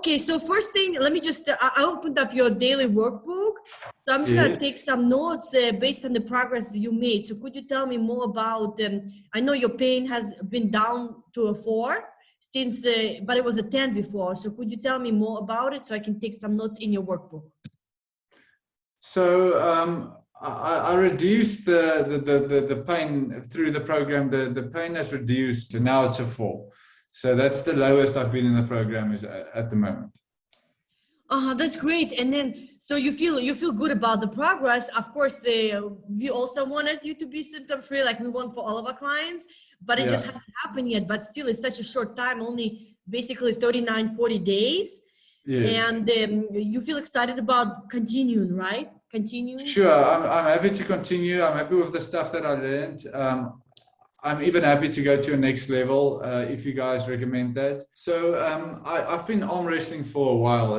Okay, so first thing, let me just, I opened up your daily workbook. So I'm just gonna take some notes based on the progress you made. So could you tell me more about, I know your pain has been down to a 4 since, but it was a 10 before. So could you tell me more about it so I can take some notes in your workbook? So I reduced the pain through the program. The pain has reduced, and now it's a 4. So that's the lowest I've been in the program is at the moment. That's great. And then, so you feel good about the progress. Of course, we also wanted you to be symptom free, like we want for all of our clients, but it just hasn't happened yet. But still, it's such a short time, only basically 39, 40 days. Yes. And you feel excited about continuing, right? Continuing. Sure, I'm happy to continue. I'm happy with the stuff that I learned. I'm even happy to go to a next level if you guys recommend that. So I've been arm wrestling for a while.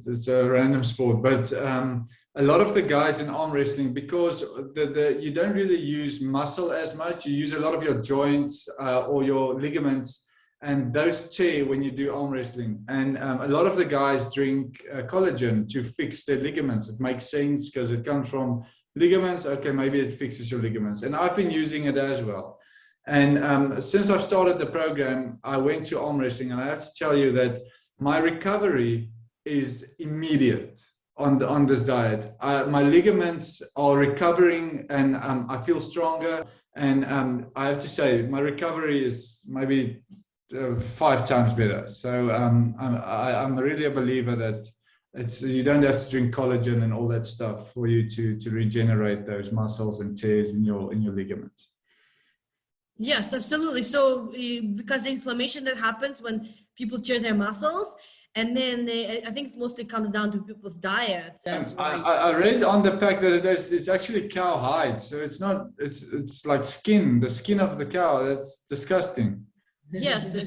It's a random sport, but a lot of the guys in arm wrestling, because you don't really use muscle as much, you use a lot of your joints or your ligaments, and those tear when you do arm wrestling. And a lot of the guys drink collagen to fix their ligaments. It makes sense because it comes from ligaments. Okay, maybe it fixes your ligaments. And I've been using it as well. And since I've started the program, I went to arm wrestling, and I have to tell you that my recovery is immediate on this diet. My ligaments are recovering, and I feel stronger. And I have to say, my recovery is maybe 5 times better. So I'm really a believer that you don't have to drink collagen and all that stuff for you to regenerate those muscles and tears in your ligaments. Yes, absolutely. So because the inflammation that happens when people tear their muscles, and then I think it mostly comes down to people's diets. I read on the pack that it's actually cow hide, so it's not. It's like skin, the skin of the cow. That's disgusting. Yes. Who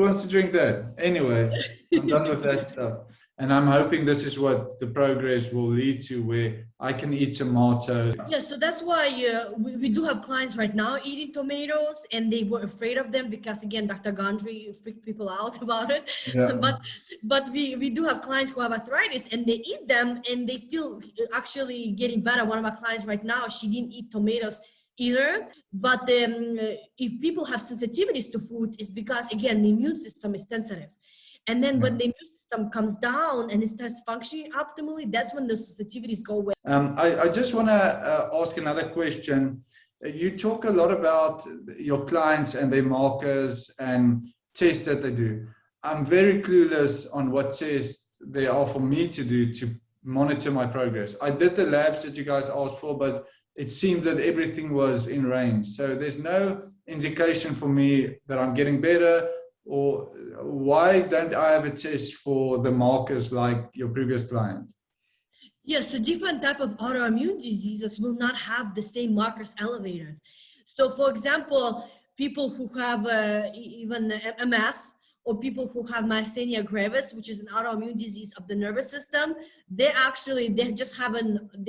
wants to drink that? Anyway, I'm done with that stuff. And I'm hoping this is what the progress will lead to, where I can eat tomatoes. Yes, so that's why we do have clients right now eating tomatoes, and they were afraid of them because, again, Dr. Gandry freaked people out about it. Yeah. But we do have clients who have arthritis, and they eat them, and they still actually getting better. One of my clients right now, she didn't eat tomatoes either. But if people have sensitivities to foods, it's because, again, the immune system is sensitive. And then when the immune system comes down and it starts functioning optimally, that's when the sensitivities go away. I just want to ask another question. You talk a lot about your clients and their markers and tests that they do. I'm very clueless on what tests there are for me to do to monitor my progress. I did the labs that you guys asked for, but it seemed that everything was in range. So there's no indication for me that I'm getting better. Or why don't I have a test for the markers like your previous client? Yes, so different type of autoimmune diseases will not have the same markers elevated. So for example, people who have even MS, or people who have myasthenia gravis, which is an autoimmune disease of the nervous system, they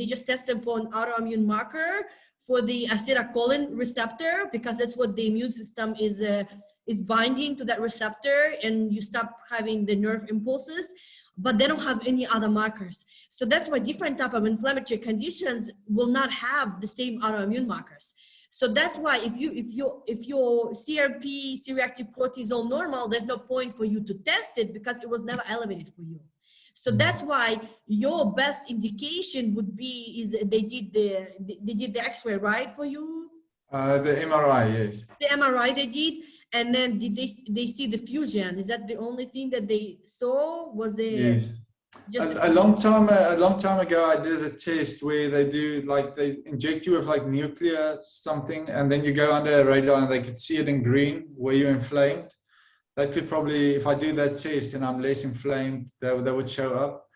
just test them for an autoimmune marker for the acetylcholine receptor, because that's what the immune system is binding to that receptor, and you stop having the nerve impulses, but they don't have any other markers. So that's why different type of inflammatory conditions will not have the same autoimmune markers. So that's why if your CRP, C-reactive cortisol normal, there's no point for you to test it because it was never elevated for you. So that's why your best indication would be they did the X-ray, right, for you? The MRI, yes. The MRI they did, and then did they see the fusion? Is that the only thing that they saw? Was there? Yes. A long time ago, I did a test where they inject you with like nuclear something, and then you go under a radar and they could see it in green where you're inflamed. That could probably, if I do that test and I'm less inflamed, that would show up.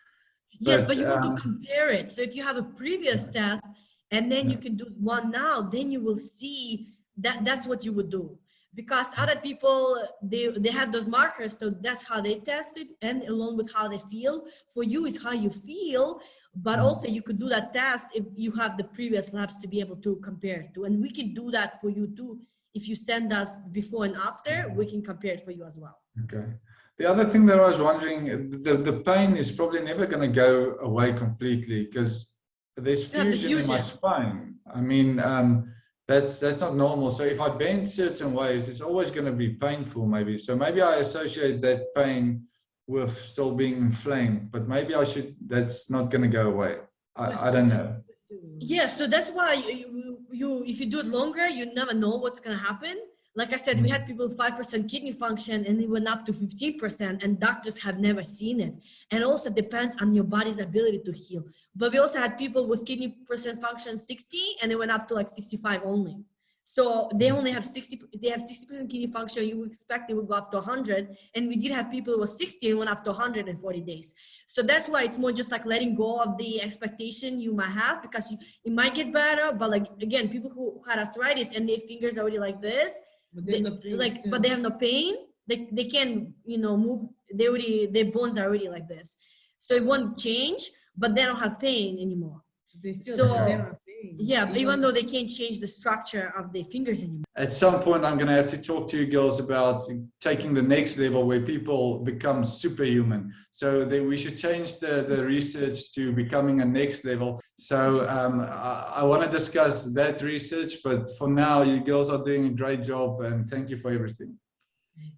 Yes, but you want to compare it. So if you have a previous test and then you can do one now, then you will see that's what you would do. Because other people, they had those markers, so that's how they tested, and along with how they feel. For you is how you feel, but also you could do that test if you have the previous labs to be able to compare it to. And we can do that for you too. If you send us before and after, we can compare it for you as well. Okay. The other thing that I was wondering, the pain is probably never going to go away completely because there's You have the fusion in my fusion. spine. I mean, that's not normal. So if I bend certain ways, it's always going to be painful maybe. So maybe I associate that pain with still being inflamed, but maybe that's not going to go away. I don't know. Yeah, so that's why you if you do it longer, you never know what's gonna happen. Like I said, we had people with 5% kidney function and it went up to 15%, and doctors have never seen it. And also depends on your body's ability to heal. But we also had people with kidney percent function 60 and it went up to like 65 only. So they only have 60% kidney function. You would expect it would go up to 100. And we did have people who were 60 and went up to 140 days. So that's why it's more just like letting go of the expectation you might have, because it might get better. But like, again, people who had arthritis and their fingers are already like this, but they have no pain. They can, move. Their bones are already like this. So it won't change, but they don't have pain anymore. They still So, have pain. yeah, even though they can't change the structure of their fingers anymore. At some point, I'm going to have to talk to you girls about taking the next level where people become superhuman. So we should change the research to becoming a next level. So I want to discuss that research, but for now, you girls are doing a great job, and thank you for everything.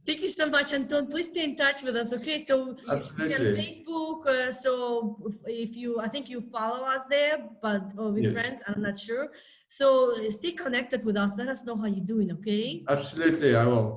Thank you so much, Anton. Please stay in touch with us, okay? So Absolutely. on Facebook, so I think you follow us there, or with friends, I'm not sure. So stay connected with us. Let us know how you're doing, okay? Absolutely, I will.